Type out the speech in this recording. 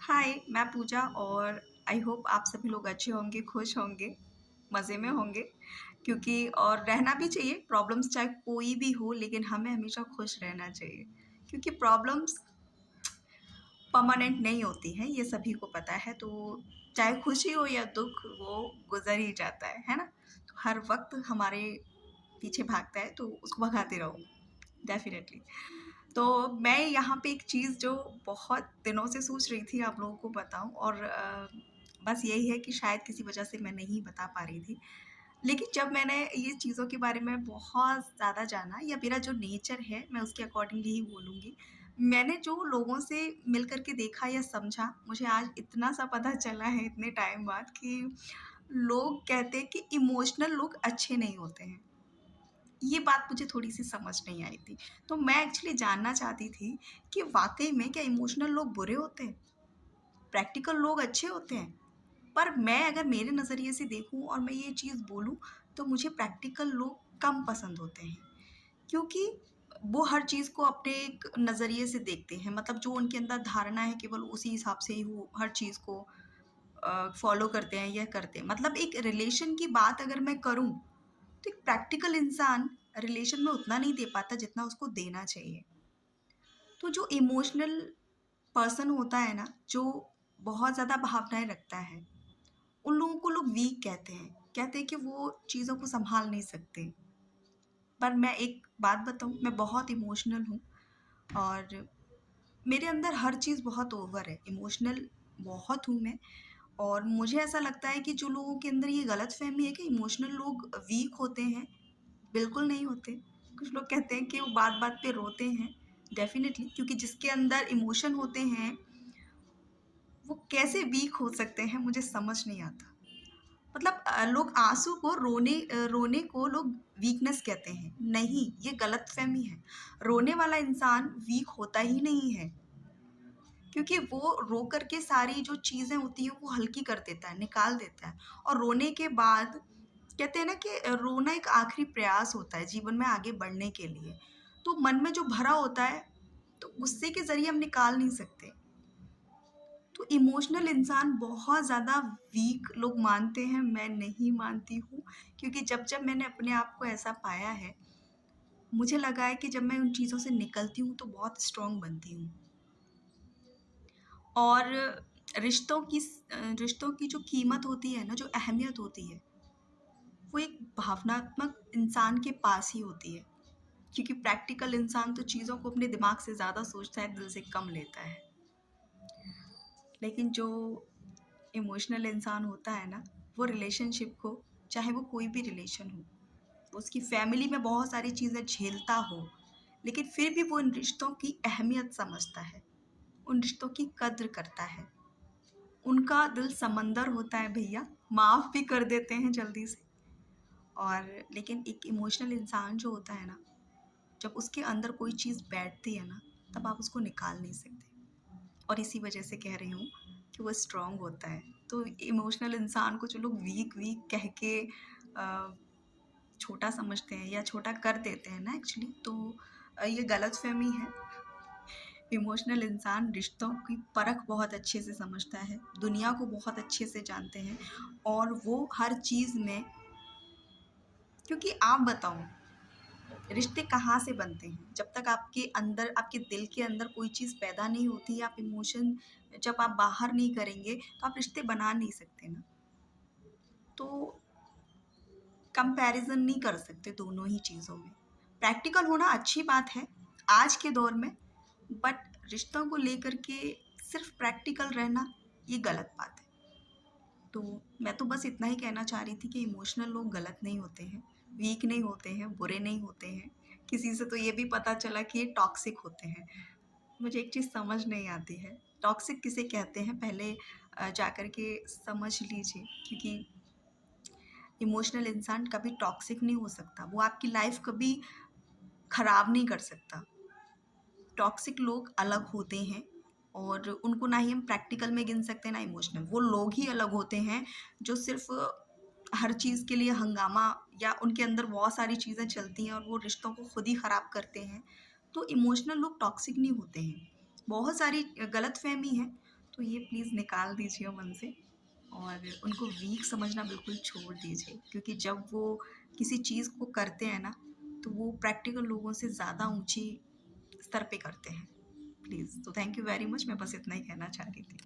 हाय, मैं पूजा और I hope आप सभी लोग अच्छे होंगे, खुश होंगे, मज़े में होंगे क्योंकि और रहना भी चाहिए, प्रॉब्लम्स चाहे कोई भी हो लेकिन हमें हमेशा खुश रहना चाहिए क्योंकि प्रॉब्लम्स परमानेंट नहीं होती हैं, ये सभी को पता है। तो चाहे खुशी हो या दुःख वो गुज़र ही जाता है ना? तो हर वक़्त हमारे पीछे भागता है तो उसको भगाते रहो, डेफ़िनेटली। तो मैं यहाँ पे एक चीज़ जो बहुत दिनों से सोच रही थी आप लोगों को बताऊँ और बस यही है कि शायद किसी वजह से मैं नहीं बता पा रही थी। लेकिन जब मैंने ये चीज़ों के बारे में बहुत ज़्यादा जाना या मेरा जो नेचर है मैं उसके अकॉर्डिंगली ही बोलूँगी। मैंने जो लोगों से मिल कर के देखा या समझा, मुझे आज इतना सा पता चला है इतने टाइम बाद कि लोग कहते हैं कि इमोशनल लोग अच्छे नहीं होते हैं। ये बात मुझे थोड़ी-सी समझ नहीं आई थी। तो मैं एक्चुअली जानना चाहती थी कि वाक़ई में क्या इमोशनल लोग बुरे होते हैं? प्रैक्टिकल लोग अच्छे होते हैं? पर मैं अगर मेरे नज़रिए से देखूँ और मैं ये चीज़ बोलूँ, तो मुझे प्रैक्टिकल लोग कम पसंद होते हैं। क्योंकि वो हर चीज़ को अपने एक नज़रिए से देखते हैं। मतलब जो उनके अंदर धारणा है केवल उसी हिसाब से ही वो हर चीज़ को फ़ॉलो करते हैं या करते हैं। मतलब एक रिलेशन की बात अगर मैं करूँ, तो एक प्रैक्टिकल इंसान रिलेशन में उतना नहीं दे पाता जितना उसको देना चाहिए। तो जो इमोशनल पर्सन होता है ना, जो बहुत ज़्यादा भावनाएँ रखता है, उन लोगों को लोग वीक कहते हैं। कहते हैं कि वो चीज़ों को सँभाल नहीं सकते। पर मैं एक बात बताऊँ, मैं बहुत इमोशनल हूँ और मेरे अंदर हर चीज़ बहुत ओवर है, इमोशनल बहुत हूँ मैं। और मुझे ऐसा लगता है कि जो लोगों के अंदर ये गलतफ़हमी है कि इमोशनल लोग वीक होते हैं, बिल्कुल नहीं होते। कुछ लोग कहते हैं कि वो बात-बात पे रोते हैं, डेफ़िनिटली क्योंकि जिसके अंदर इमोशन होते हैं, वो कैसे वीक हो सकते हैं मुझे समझ नहीं आता। मतलब लोग आँसू को रोने को लोग वीकनेस कहते हैं, नहीं, ये गलतफ़हमी है। रोने वाला इंसान वीक होता ही नहीं है, क्योंकि वो रो कर के सारी जो चीज़ें होती हैं, वो हल्की कर देता है, निकाल देता है और रोने के बाद कहते हैं ना कि रोना एक आखिरी प्रयास होता है जीवन में आगे बढ़ने के लिए। तो मन में जो भरा होता है, तो गुस्से के ज़रिए हम निकाल नहीं सकते। तो इमोशनल इंसान बहुत ज़्यादा वीक लोग मानते हैं, मैं नहीं मानती हूँ क्योंकि जब-जब मैंने अपने आप को ऐसा पाया है, मुझे लगा है कि जब मैं उन चीज़ों से निकलती हूँ, तो बहुत स्ट्रॉन्ग बनती हूँ। और रिश्तों की जो कीमत होती है ना, जो अहमियत होती है, वो एक भावनात्मक इंसान के पास ही होती है क्योंकि प्रैक्टिकल इंसान तो चीज़ों को अपने दिमाग से ज़्यादा सोचता है, दिल से कम लेता है। लेकिन जो इमोशनल इंसान होता है ना, वो रिलेशनशिप को चाहे वो कोई भी रिलेशन हो, वो उसकी फैमिली में बहुत सारी चीज़ें झेलता हो, लेकिन फिर भी वो इन रिश्तों की अहमियत समझता है, उन रिश्तों की कद्र करता है। उनका दिल समंदर होता है भैया, माफ़ भी कर देते हैं जल्दी से। और लेकिन एक इमोशनल इंसान जो होता है ना, जब उसके अंदर कोई चीज़ बैठती है ना, तब आप उसको निकाल नहीं सकते। और इसी वजह से कह रही हूँ कि वो स्ट्रॉन्ग होता है। तो इमोशनल इंसान को जो लोग वीक-वीक कह के छोटा समझते हैं या छोटा कर देते हैं ना एक्चुअली, तो ये गलतफ़हमी है। इमोशनल इंसान रिश्तों की परख बहुत अच्छे से समझता है, दुनिया को बहुत अच्छे से जानते हैं और वो हर चीज़ में क्योंकि आप बताओ रिश्ते कहाँ से बनते हैं? जब तक आपके अंदर आपके दिल के अंदर कोई चीज़ पैदा नहीं होती, आप इमोशन जब आप बाहर नहीं करेंगे, तो आप रिश्ते बना नहीं सकते ना। तो कंपैरिज़न नहीं कर सकते दोनों ही चीज़ों में। प्रैक्टिकल होना अच्छी बात है, आज के दौर में, बट रिश्तों को लेकर के सिर्फ़ प्रैक्टिकल रहना, ये गलत बात है। तो मैं तो बस इतना ही कहना चाह रही थी कि इमोशनल लोग गलत नहीं होते हैं, वीक नहीं होते हैं, बुरे नहीं होते हैं। किसी से तो ये भी पता चला कि ये टॉक्सिक होते हैं। मुझे एक चीज़ समझ नहीं आती है, टॉक्सिक किसे कहते हैं पहले जाकर के समझ लीजिए क्योंकि इमोशनल इंसान कभी टॉक्सिक नहीं हो सकता, वो आपकी लाइफ़ कभी ख़राब नहीं कर सकता। टॉक्सिक लोग अलग होते हैं और उनको ना ही हम प्रैक्टिकल में गिन सकते हैं ना इमोशनल। वो लोग ही अलग होते हैं जो सिर्फ़ हर चीज़ के लिए हंगामा या उनके अंदर बहुत सारी चीज़ें चलती हैं और वो रिश्तों को खुद ही ख़राब करते हैं। तो इमोशनल लोग टॉक्सिक नहीं होते हैं। बहुत सारी गलतफ़हमी है। तो ये प्लीज़ निकाल दीजिए मन से और उनको वीक समझना बिल्कुल छोड़ दीजिए, क्योंकि जब वो किसी चीज़ को करते हैं ना, तो वो प्रैक्टिकल लोगों से ज़्यादा ऊँची स्तर पे करते हैं। प्लीज़, तो थैंक यू वेरी मच, मैं बस इतना ही कहना चाह रही थी।